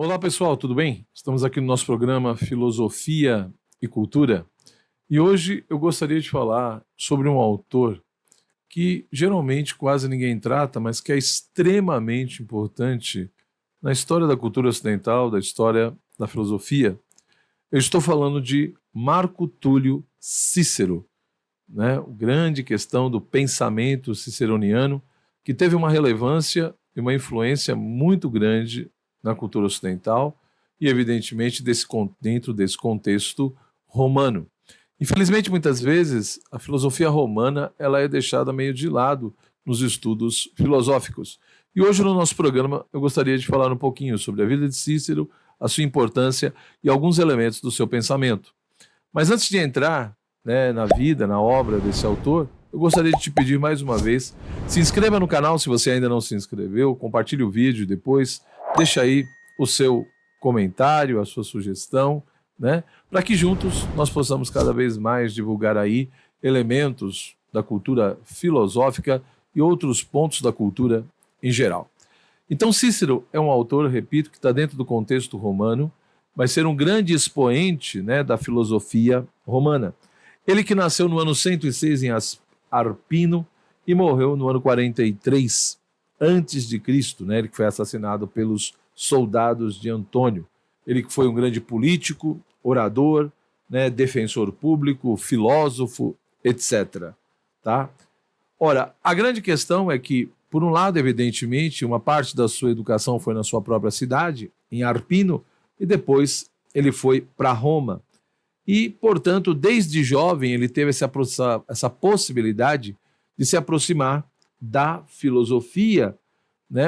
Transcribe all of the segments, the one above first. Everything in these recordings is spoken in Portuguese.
Olá pessoal, tudo bem? Estamos aqui no nosso programa Filosofia e Cultura e hoje eu gostaria de falar sobre um autor que geralmente quase ninguém trata, mas que é extremamente importante na história da cultura ocidental, da história da filosofia. Eu estou falando de Marco Túlio Cícero, né? O grande questão do pensamento ciceroniano, que teve uma relevância e uma influência muito grande na cultura ocidental e, evidentemente, dentro desse contexto romano. Infelizmente, muitas vezes, a filosofia romana ela é deixada meio de lado nos estudos filosóficos. E hoje, no nosso programa, eu gostaria de falar um pouquinho sobre a vida de Cícero, a sua importância e alguns elementos do seu pensamento. Mas antes de entrar, na vida, na obra desse autor, eu gostaria de te pedir mais uma vez, se inscreva no canal se você ainda não se inscreveu, compartilhe o vídeo depois, deixa aí o seu comentário, a sua sugestão, para que juntos nós possamos cada vez mais divulgar aí elementos da cultura filosófica e outros pontos da cultura em geral. Então Cícero é um autor, repito, que está dentro do contexto romano, vai ser um grande expoente da filosofia romana. Ele que nasceu no ano 106 em Arpino e morreu no ano 43 antes de Cristo, ele que foi assassinado pelos soldados de Antônio. Ele que foi um grande político, orador, defensor público, filósofo, etc. Tá? Ora, a grande questão é que, por um lado, evidentemente, uma parte da sua educação foi na sua própria cidade, em Arpino, e depois ele foi para Roma. E, portanto, desde jovem ele teve essa possibilidade de se aproximar da filosofia,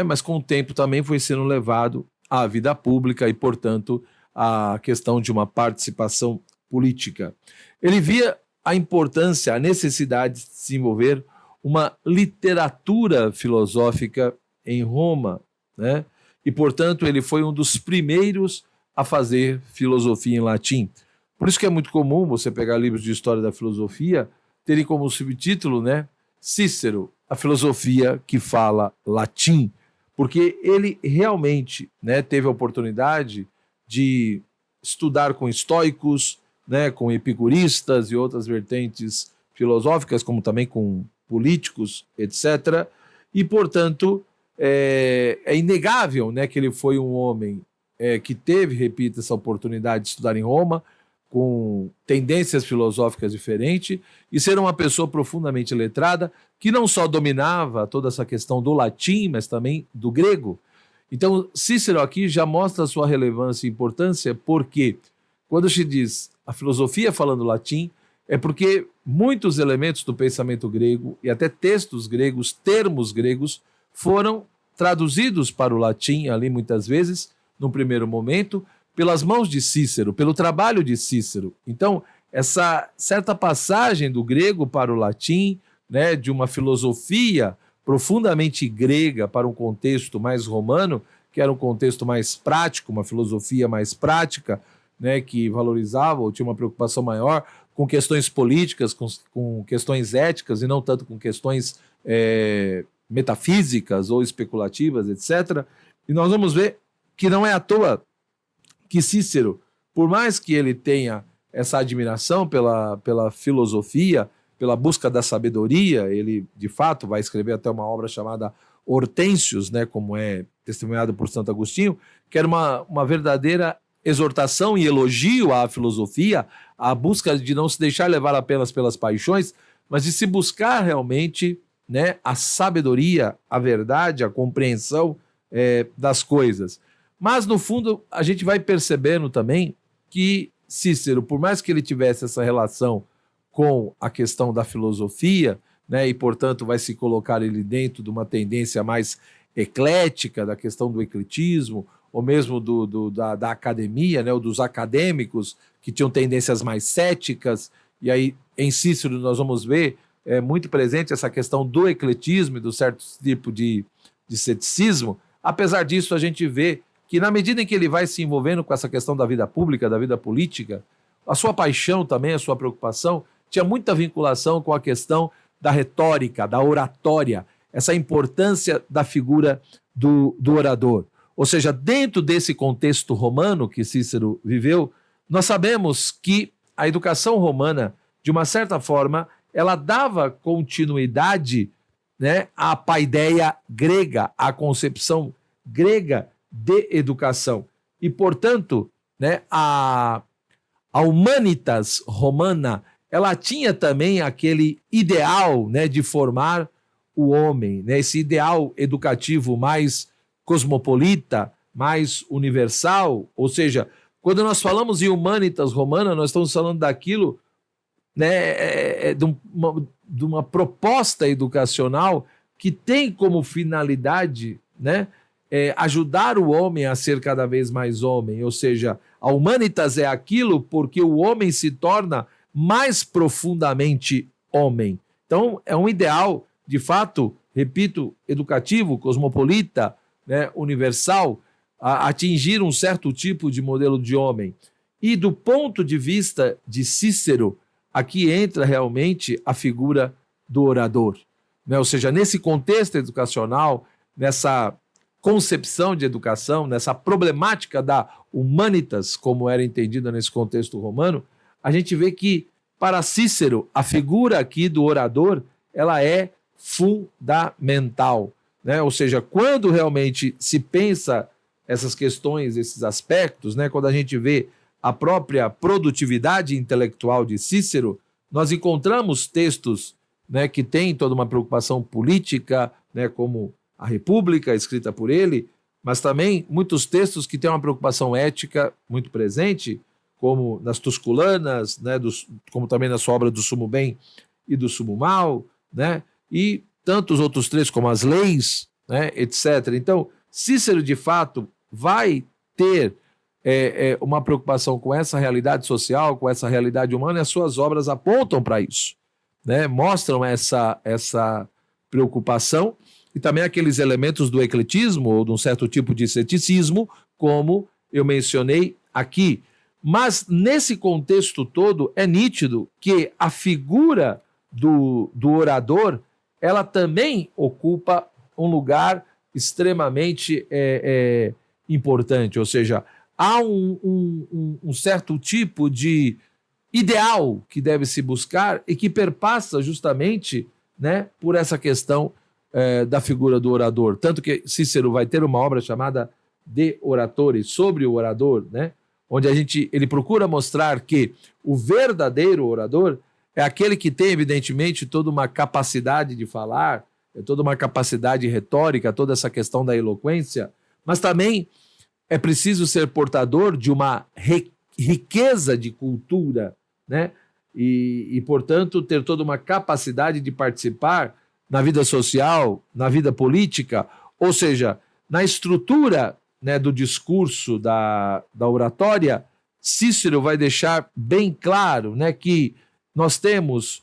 mas com o tempo também foi sendo levado à vida pública e, portanto, à questão de uma participação política. Ele via a importância, a necessidade de se desenvolver uma literatura filosófica em Roma, e, portanto, ele foi um dos primeiros a fazer filosofia em latim. Por isso que é muito comum você pegar livros de história da filosofia, terem como subtítulo, Cícero, a filosofia que fala latim, porque ele realmente teve a oportunidade de estudar com estoicos, com epicuristas e outras vertentes filosóficas, como também com políticos, etc. E, portanto, é inegável que ele foi um homem que teve, repito, essa oportunidade de estudar em Roma, com tendências filosóficas diferentes, e ser uma pessoa profundamente letrada, que não só dominava toda essa questão do latim, mas também do grego. Então, Cícero aqui já mostra a sua relevância e importância, porque quando se diz a filosofia falando latim, é porque muitos elementos do pensamento grego, e até textos gregos, termos gregos, foram traduzidos para o latim ali muitas vezes, num primeiro momento, pelas mãos de Cícero, pelo trabalho de Cícero. Então, essa certa passagem do grego para o latim, de uma filosofia profundamente grega para um contexto mais romano, que era um contexto mais prático, uma filosofia mais prática, que valorizava ou tinha uma preocupação maior com questões políticas, com questões éticas e não tanto com questões metafísicas ou especulativas, etc. E nós vamos ver que não é à toa que Cícero, por mais que ele tenha essa admiração pela filosofia, pela busca da sabedoria, ele de fato vai escrever até uma obra chamada Hortênsios, como é testemunhado por Santo Agostinho, que era uma verdadeira exortação e elogio à filosofia, a busca de não se deixar levar apenas pelas paixões, mas de se buscar realmente a sabedoria, a verdade, a compreensão das coisas. Mas, no fundo, a gente vai percebendo também que Cícero, por mais que ele tivesse essa relação com a questão da filosofia, e, portanto, vai se colocar ele dentro de uma tendência mais eclética, da questão do ecletismo, ou mesmo da academia, ou dos acadêmicos, que tinham tendências mais céticas, e aí, em Cícero, nós vamos ver muito presente essa questão do ecletismo e do certo tipo de ceticismo. Apesar disso, a gente vê que na medida em que ele vai se envolvendo com essa questão da vida pública, da vida política, a sua paixão também, a sua preocupação, tinha muita vinculação com a questão da retórica, da oratória, essa importância da figura do orador. Ou seja, dentro desse contexto romano que Cícero viveu, nós sabemos que a educação romana, de uma certa forma, ela dava continuidade, né, à paideia grega, à concepção grega de educação. E, portanto, né, a humanitas romana, ela tinha também aquele ideal, né, de formar o homem, né, esse ideal educativo mais cosmopolita, mais universal. Ou seja, quando nós falamos em humanitas romana, nós estamos falando daquilo, né, de uma proposta educacional que tem como finalidade, né, ajudar o homem a ser cada vez mais homem. Ou seja, a humanitas é aquilo porque o homem se torna mais profundamente homem. Então, é um ideal, de fato, repito, educativo, cosmopolita, né, universal, a atingir um certo tipo de modelo de homem. E do ponto de vista de Cícero, aqui entra realmente a figura do orador, né? Ou seja, nesse contexto educacional, nessa concepção de educação, nessa problemática da humanitas, como era entendida nesse contexto romano, a gente vê que, para Cícero, a figura aqui do orador, ela é fundamental, né? Ou seja, quando realmente se pensa essas questões, esses aspectos, né? Quando a gente vê a própria produtividade intelectual de Cícero, nós encontramos textos, né, que têm toda uma preocupação política, né, como a República, escrita por ele, mas também muitos textos que têm uma preocupação ética muito presente, como nas Tusculanas, né, como também na sua obra do Sumo Bem e do Sumo Mal, né, e tantos outros trechos, como as leis, né, etc. Então, Cícero, de fato, vai ter uma preocupação com essa realidade social, com essa realidade humana, e as suas obras apontam para isso, né, mostram essa preocupação, e também aqueles elementos do ecletismo, ou de um certo tipo de ceticismo, como eu mencionei aqui. Mas, nesse contexto todo, é nítido que a figura do orador, ela também ocupa um lugar extremamente importante. Ou seja, há um certo tipo de ideal que deve se buscar e que perpassa justamente, né, por essa questão da figura do orador. Tanto que Cícero vai ter uma obra chamada De Oratore, sobre o orador, né, onde ele procura mostrar que o verdadeiro orador é aquele que tem, evidentemente, toda uma capacidade de falar, toda uma capacidade retórica, toda essa questão da eloquência, mas também é preciso ser portador de uma riqueza de cultura, né? E, portanto, ter toda uma capacidade de participar na vida social, na vida política, ou seja, na estrutura, né, do discurso, da oratória. Cícero vai deixar bem claro, né, que nós temos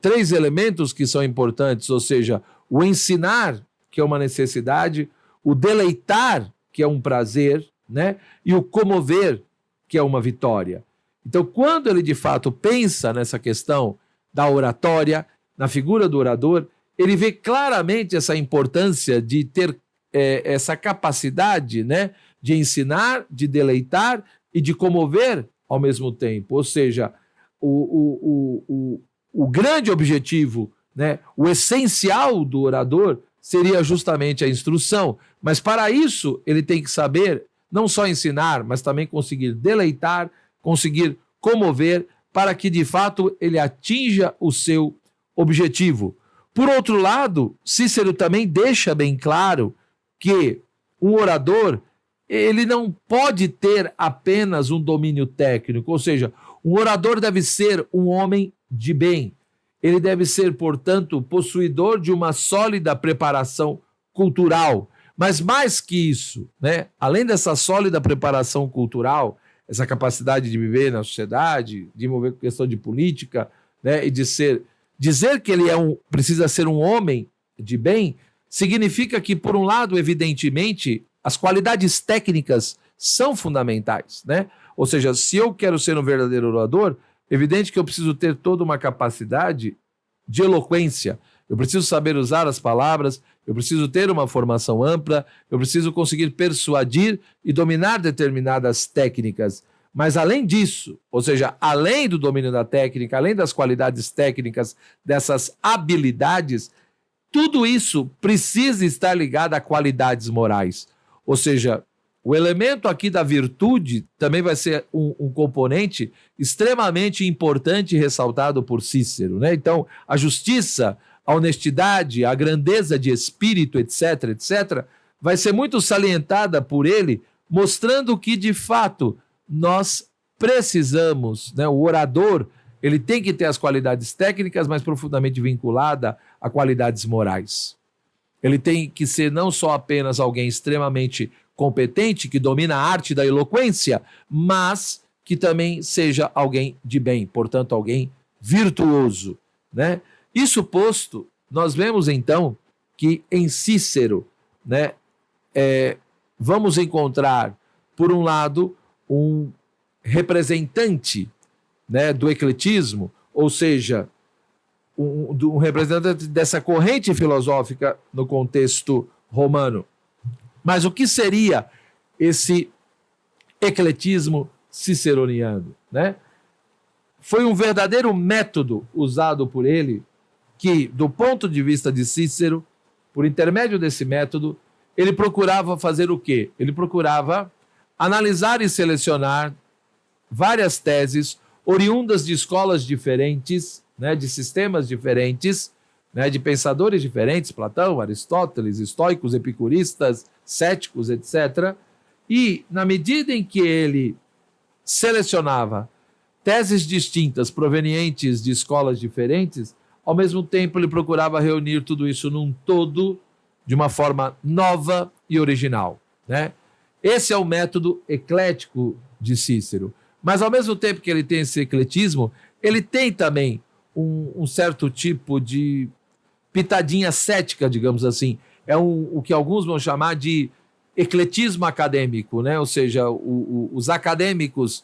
três elementos que são importantes, ou seja, o ensinar, que é uma necessidade, o deleitar, que é um prazer, né, e o comover, que é uma vitória. Então, quando ele de fato pensa nessa questão da oratória, na figura do orador, ele vê claramente essa importância de ter essa capacidade, né, de ensinar, de deleitar e de comover ao mesmo tempo. Ou seja, o grande objetivo, né, o essencial do orador seria justamente a instrução. Mas para isso ele tem que saber não só ensinar, mas também conseguir deleitar, conseguir comover, para que de fato ele atinja o seu objetivo. Por outro lado, Cícero também deixa bem claro que um orador, ele não pode ter apenas um domínio técnico, ou seja, um orador deve ser um homem de bem. Ele deve ser, portanto, possuidor de uma sólida preparação cultural. Mas mais que isso, né, além dessa sólida preparação cultural, essa capacidade de viver na sociedade, de envolver com questão de política, né, e de dizer que ele precisa ser um homem de bem, significa que, por um lado, evidentemente, as qualidades técnicas são fundamentais, né? Ou seja, se eu quero ser um verdadeiro orador, evidente que eu preciso ter toda uma capacidade de eloquência, eu preciso saber usar as palavras, eu preciso ter uma formação ampla, eu preciso conseguir persuadir e dominar determinadas técnicas. Mas além disso, ou seja, além do domínio da técnica, além das qualidades técnicas, dessas habilidades, tudo isso precisa estar ligado a qualidades morais. Ou seja, o elemento aqui da virtude também vai ser um componente extremamente importante e ressaltado por Cícero, né? Então, a justiça, a honestidade, a grandeza de espírito, etc., etc., vai ser muito salientada por ele, mostrando que, de fato, nós precisamos, né? O orador, ele tem que ter as qualidades técnicas, mas profundamente vinculada a qualidades morais. Ele tem que ser não só apenas alguém extremamente competente, que domina a arte da eloquência, mas que também seja alguém de bem, portanto, alguém virtuoso, né? Isso posto, nós vemos então que em Cícero, né, vamos encontrar, por um lado, um representante, né, do ecletismo, ou seja, um representante dessa corrente filosófica no contexto romano. Mas o que seria esse ecletismo ciceroniano, né? Foi um verdadeiro método usado por ele que, do ponto de vista de Cícero, por intermédio desse método, ele procurava fazer o quê? Ele procurava analisar e selecionar várias teses oriundas de escolas diferentes, né, de sistemas diferentes, né, de pensadores diferentes, Platão, Aristóteles, estoicos, epicuristas, céticos, etc. E, na medida em que ele selecionava teses distintas provenientes de escolas diferentes, ao mesmo tempo ele procurava reunir tudo isso num todo, de uma forma nova e original, né? Esse é o método eclético de Cícero. Mas, ao mesmo tempo que ele tem esse ecletismo, ele tem também um certo tipo de pitadinha cética, digamos assim. É o que alguns vão chamar de ecletismo acadêmico, né? Ou seja, os acadêmicos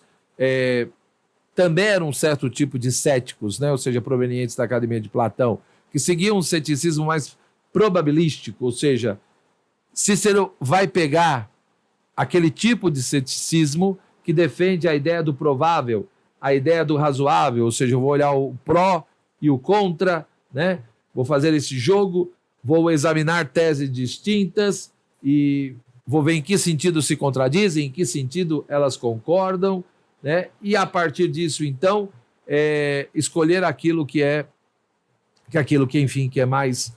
também eram um certo tipo de céticos, né? Ou seja, provenientes da Academia de Platão, que seguiam um ceticismo mais probabilístico, ou seja, Cícero vai pegar aquele tipo de ceticismo que defende a ideia do provável, a ideia do razoável, ou seja, eu vou olhar o pró e o contra, né? Vou fazer esse jogo, vou examinar teses distintas e vou ver em que sentido se contradizem, em que sentido elas concordam, né? E a partir disso, então, escolher aquilo que enfim, que é mais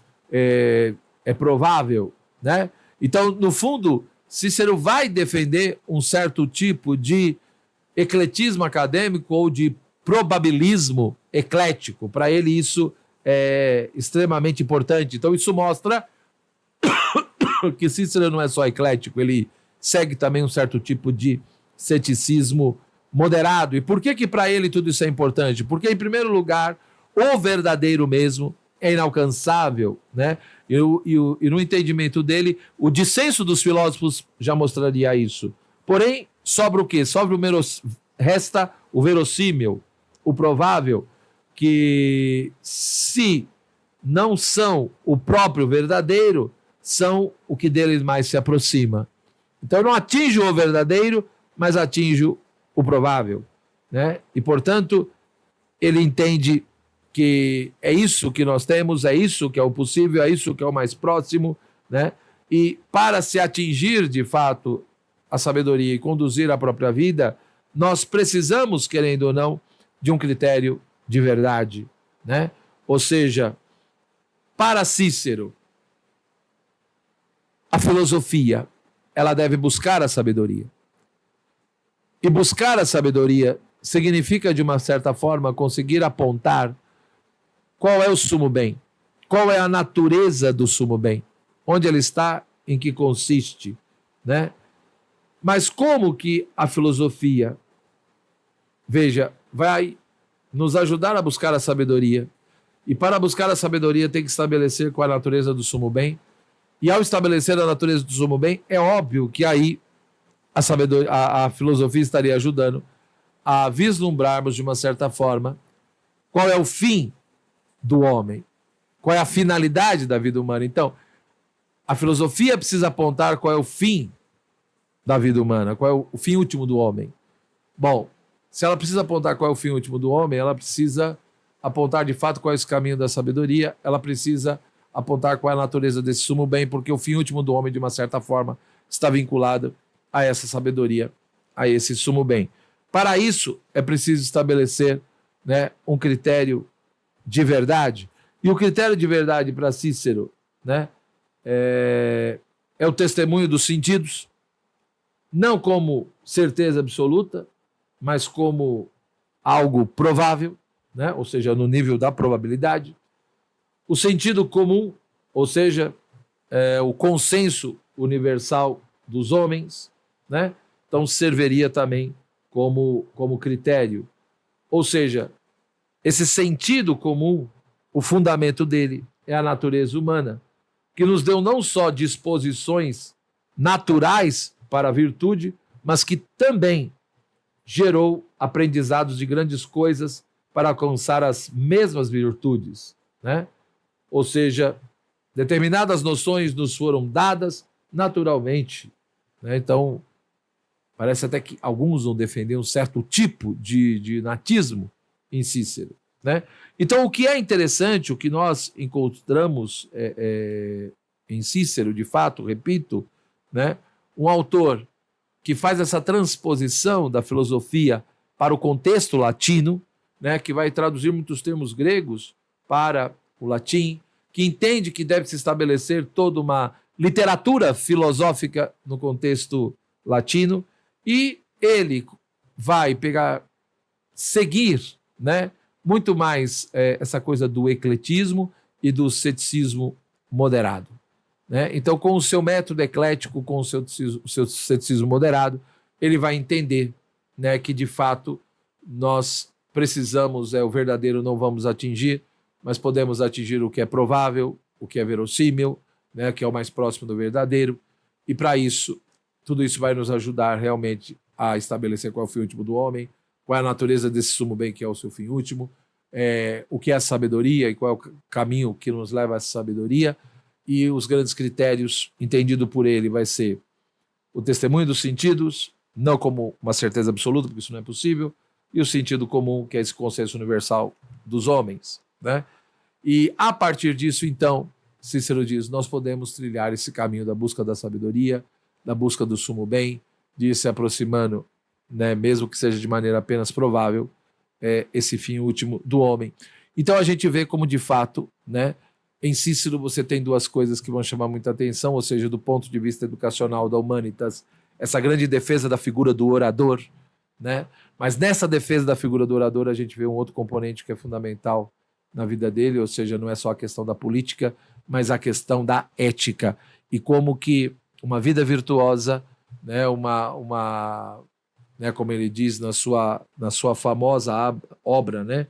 provável, né? Então, no fundo, Cícero vai defender um certo tipo de ecletismo acadêmico ou de probabilismo eclético. Para ele isso é extremamente importante. Então isso mostra que Cícero não é só eclético, ele segue também um certo tipo de ceticismo moderado. E por que para ele tudo isso é importante? Porque, em primeiro lugar, o verdadeiro mesmo é inalcançável, né? E no entendimento dele, o dissenso dos filósofos já mostraria isso. Porém, sobra o quê? Resta o verossímil, o provável, que se não são o próprio verdadeiro, são o que deles mais se aproxima. Então, eu não atinjo o verdadeiro, mas atinjo o provável, né? E, portanto, ele entende que é isso que nós temos, é isso que é o possível, é isso que é o mais próximo, né? E para se atingir, de fato, a sabedoria e conduzir a própria vida, nós precisamos, querendo ou não, de um critério de verdade, né? Ou seja, para Cícero, a filosofia, ela deve buscar a sabedoria. E buscar a sabedoria significa, de uma certa forma, conseguir apontar qual é o sumo bem, qual é a natureza do sumo bem, onde ele está, em que consiste, né? Mas como que a filosofia, veja, vai nos ajudar a buscar a sabedoria? E para buscar a sabedoria tem que estabelecer qual é a natureza do sumo bem. E ao estabelecer a natureza do sumo bem, é óbvio que aí a filosofia estaria ajudando a vislumbrarmos, de uma certa forma, qual é o fim do homem, qual é a finalidade da vida humana. Então, a filosofia precisa apontar qual é o fim da vida humana, qual é o fim último do homem. Bom, se ela precisa apontar qual é o fim último do homem, ela precisa apontar de fato qual é esse caminho da sabedoria, ela precisa apontar qual é a natureza desse sumo bem, porque o fim último do homem, de uma certa forma, está vinculado a essa sabedoria, a esse sumo bem. Para isso, é preciso estabelecer, né, um critério de verdade. E o critério de verdade para Cícero, né, é o testemunho dos sentidos, não como certeza absoluta, mas como algo provável, né, ou seja, no nível da probabilidade. O sentido comum, ou seja, o consenso universal dos homens, né? Então serviria também como critério. Ou seja, esse sentido comum, o fundamento dele é a natureza humana, que nos deu não só disposições naturais para a virtude, mas que também gerou aprendizados de grandes coisas para alcançar as mesmas virtudes, né? Ou seja, determinadas noções nos foram dadas naturalmente, né? Então, parece até que alguns vão defender um certo tipo de natismo em Cícero, né? Então, o que é interessante, o que nós encontramos em Cícero, de fato, repito, né? Um autor que faz essa transposição da filosofia para o contexto latino, né? Que vai traduzir muitos termos gregos para o latim, que entende que deve se estabelecer toda uma literatura filosófica no contexto latino, e ele vai seguir, né, muito mais essa coisa do ecletismo e do ceticismo moderado, né? Então, com o seu método eclético, com o seu ceticismo moderado, ele vai entender, né, que de fato nós precisamos, o verdadeiro não vamos atingir, mas podemos atingir o que é provável, o que é verossímil, né, que é o mais próximo do verdadeiro, e para isso, tudo isso vai nos ajudar realmente a estabelecer qual é o fim último do homem, qual é a natureza desse sumo bem que é o seu fim último, o que é a sabedoria e qual é o caminho que nos leva a essa sabedoria, e os grandes critérios entendido por ele vai ser o testemunho dos sentidos, não como uma certeza absoluta, porque isso não é possível, e o sentido comum, que é esse consenso universal dos homens, né? E a partir disso, então, Cícero diz, nós podemos trilhar esse caminho da busca da sabedoria, da busca do sumo bem, de ir se aproximando, né, mesmo que seja de maneira apenas provável, esse fim último do homem. Então a gente vê como, de fato, né, em Cícero você tem duas coisas que vão chamar muita atenção, ou seja, do ponto de vista educacional da Humanitas, essa grande defesa da figura do orador, né? Mas nessa defesa da figura do orador a gente vê um outro componente que é fundamental na vida dele, ou seja, não é só a questão da política, mas a questão da ética, e como que uma vida virtuosa, né, né, como ele diz na sua famosa obra, né,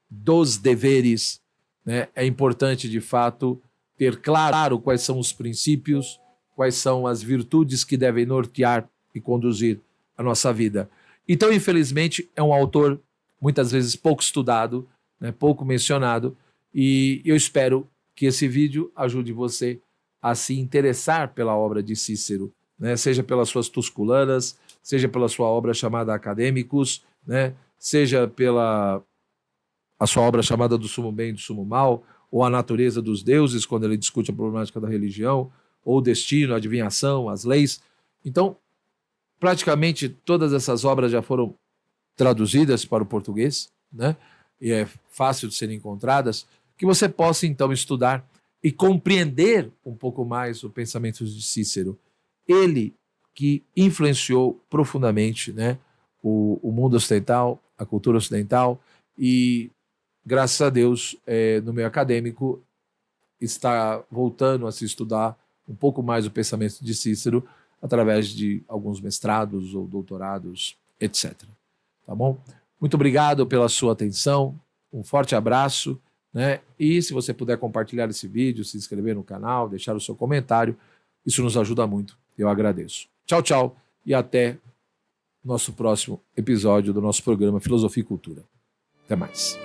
dos deveres, né, é importante de fato ter claro quais são os princípios, quais são as virtudes que devem nortear e conduzir a nossa vida. Então, infelizmente, é um autor muitas vezes pouco estudado, né, pouco mencionado, e eu espero que esse vídeo ajude você a se interessar pela obra de Cícero, né, seja pelas suas Tusculanas, seja pela sua obra chamada Acadêmicos, né, seja pela a sua obra chamada Do Sumo Bem e do Sumo Mal, ou A Natureza dos Deuses, quando ele discute a problemática da religião, ou o destino, a adivinhação, as leis. Então, praticamente todas essas obras já foram traduzidas para o português, né? E é fácil de serem encontradas, que você possa então estudar e compreender um pouco mais o pensamento de Cícero. Ele que influenciou profundamente, né, o mundo ocidental, a cultura ocidental, e graças a Deus, no meio acadêmico, está voltando a se estudar um pouco mais o pensamento de Cícero através de alguns mestrados ou doutorados, etc. Tá bom? Muito obrigado pela sua atenção, um forte abraço, né? E se você puder compartilhar esse vídeo, se inscrever no canal, deixar o seu comentário, isso nos ajuda muito. Eu agradeço. Tchau, tchau e até nosso próximo episódio do nosso programa Filosofia e Cultura. Até mais.